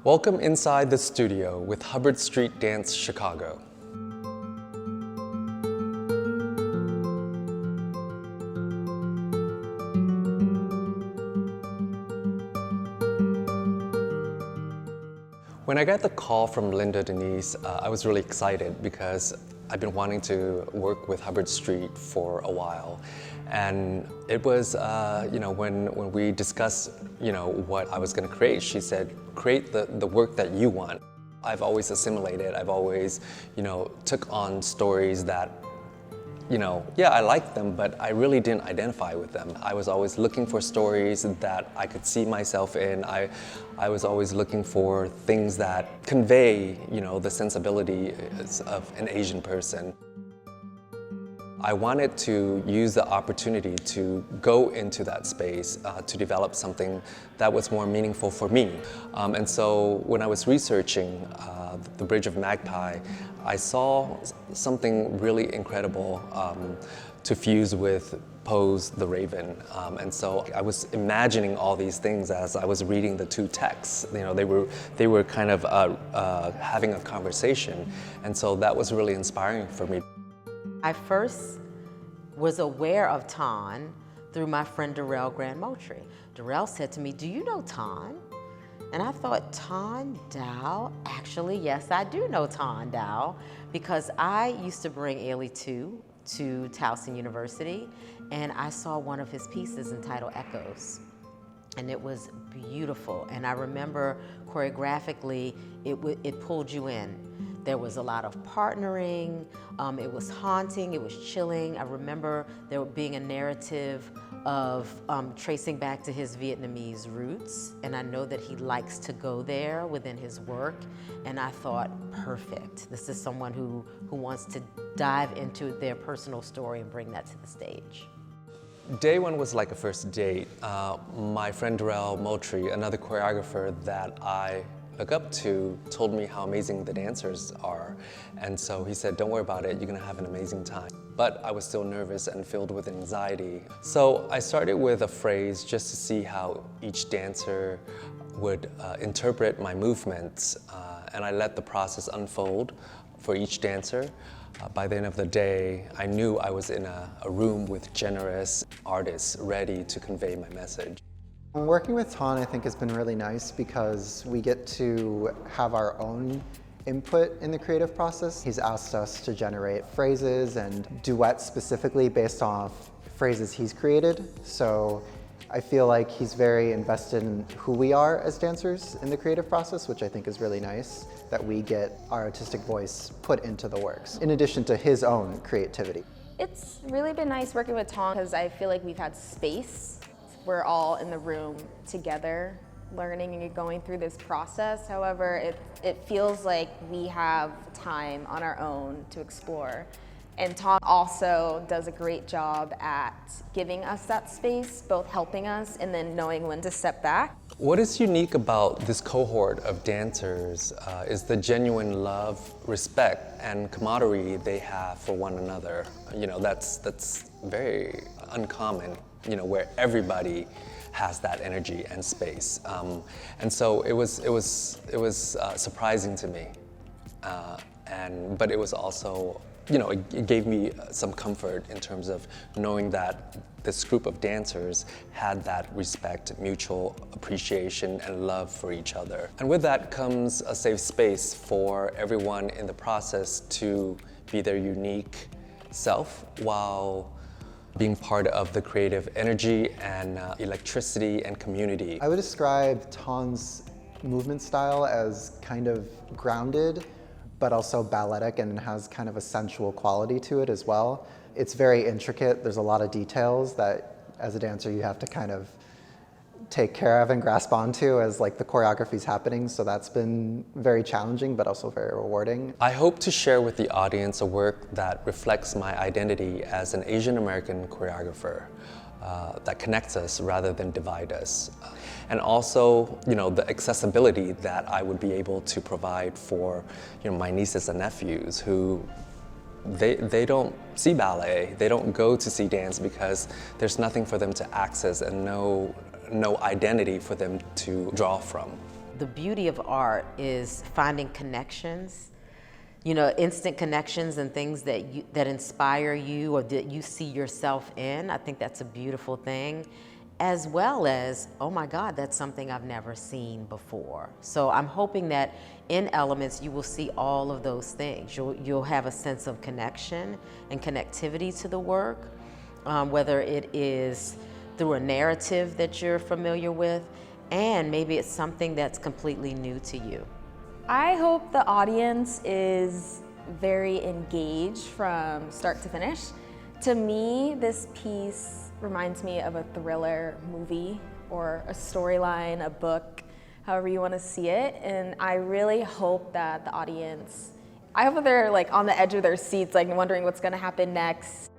Welcome inside the studio with Hubbard Street Dance Chicago. When I got the call from Linda Denise, I was really excited because I've been wanting to work with Hubbard Street for a while. And it was, when we discussed, what I was going to create, she said, create the work that you want. I've always assimilated, I've always, took on stories that, I liked them, but I really didn't identify with them. I was always looking for stories that I could see myself in. I was always looking for things that convey, the sensibility of an Asian person. I wanted to use the opportunity to go into that space to develop something that was more meaningful for me. And so when I was researching the Bridge of Magpie, I saw something really incredible to fuse with Poe's The Raven. And so I was imagining all these things as I was reading the two texts. They were kind of having a conversation. And so that was really inspiring for me. I first was aware of Tan through my friend Darrell Grand-Moultrie. Darrell said to me, "Do you know Tan?" And I thought, Thang Dao? Actually, yes, I do know Thang Dao because I used to bring Ailey to Towson University, and I saw one of his pieces entitled Echoes. And it was beautiful. And I remember choreographically, it pulled you in. There was a lot of partnering, it was haunting, it was chilling. I remember there being a narrative of tracing back to his Vietnamese roots, and I know that he likes to go there within his work, and I thought, perfect. This is someone who wants to dive into their personal story and bring that to the stage. Day one was like a first date. My friend Darrell Moultrie, another choreographer that I look up to, told me how amazing the dancers are. And so he said, don't worry about it, you're gonna have an amazing time. But I was still nervous and filled with anxiety. So I started with a phrase just to see how each dancer would interpret my movements. And I let the process unfold for each dancer. By the end of the day, I knew I was in a room with generous artists ready to convey my message. Working with Tan, I think, has been really nice because we get to have our own input in the creative process. He's asked us to generate phrases and duets specifically based off phrases he's created. So I feel like he's very invested in who we are as dancers in the creative process, which I think is really nice, that we get our artistic voice put into the works, in addition to his own creativity. It's really been nice working with Tan because I feel like we've had space. We're all in the room together, learning and going through this process. However, it feels like we have time on our own to explore. And Tan also does a great job at giving us that space, both helping us and then knowing when to step back. What is unique about this cohort of dancers is the genuine love, respect, and camaraderie they have for one another. That's very uncommon, where everybody has that energy and space. And so it was surprising to me. But it was also, it gave me some comfort in terms of knowing that this group of dancers had that respect, mutual appreciation, and love for each other. And with that comes a safe space for everyone in the process to be their unique self while being part of the creative energy and electricity and community. I would describe Tan's movement style as kind of grounded, but also balletic, and has kind of a sensual quality to it as well. It's very intricate. There's a lot of details that, as a dancer, you have to kind of take care of and grasp onto as the choreography's happening. So that's been very challenging, but also very rewarding. I hope to share with the audience a work that reflects my identity as an Asian American choreographer, that connects us rather than divide us. And also, the accessibility that I would be able to provide for, my nieces and nephews who they don't see ballet, they don't go to see dance because there's nothing for them to access and no identity for them to draw from. the beauty of art is finding connections, you know, instant connections and things that inspire you or that you see yourself in. I think that's a beautiful thing, as well as, oh my God, that's something I've never seen before. So I'm hoping that in Elements you will see all of those things. You'll have a sense of connection and connectivity to the work, whether it is through a narrative that you're familiar with, and maybe it's something that's completely new to you. I hope the audience is very engaged from start to finish. To me, this piece reminds me of a thriller movie or a storyline, a book, however you want to see it. And I really hope that the audience, I hope that they're like on the edge of their seats, like wondering what's going to happen next.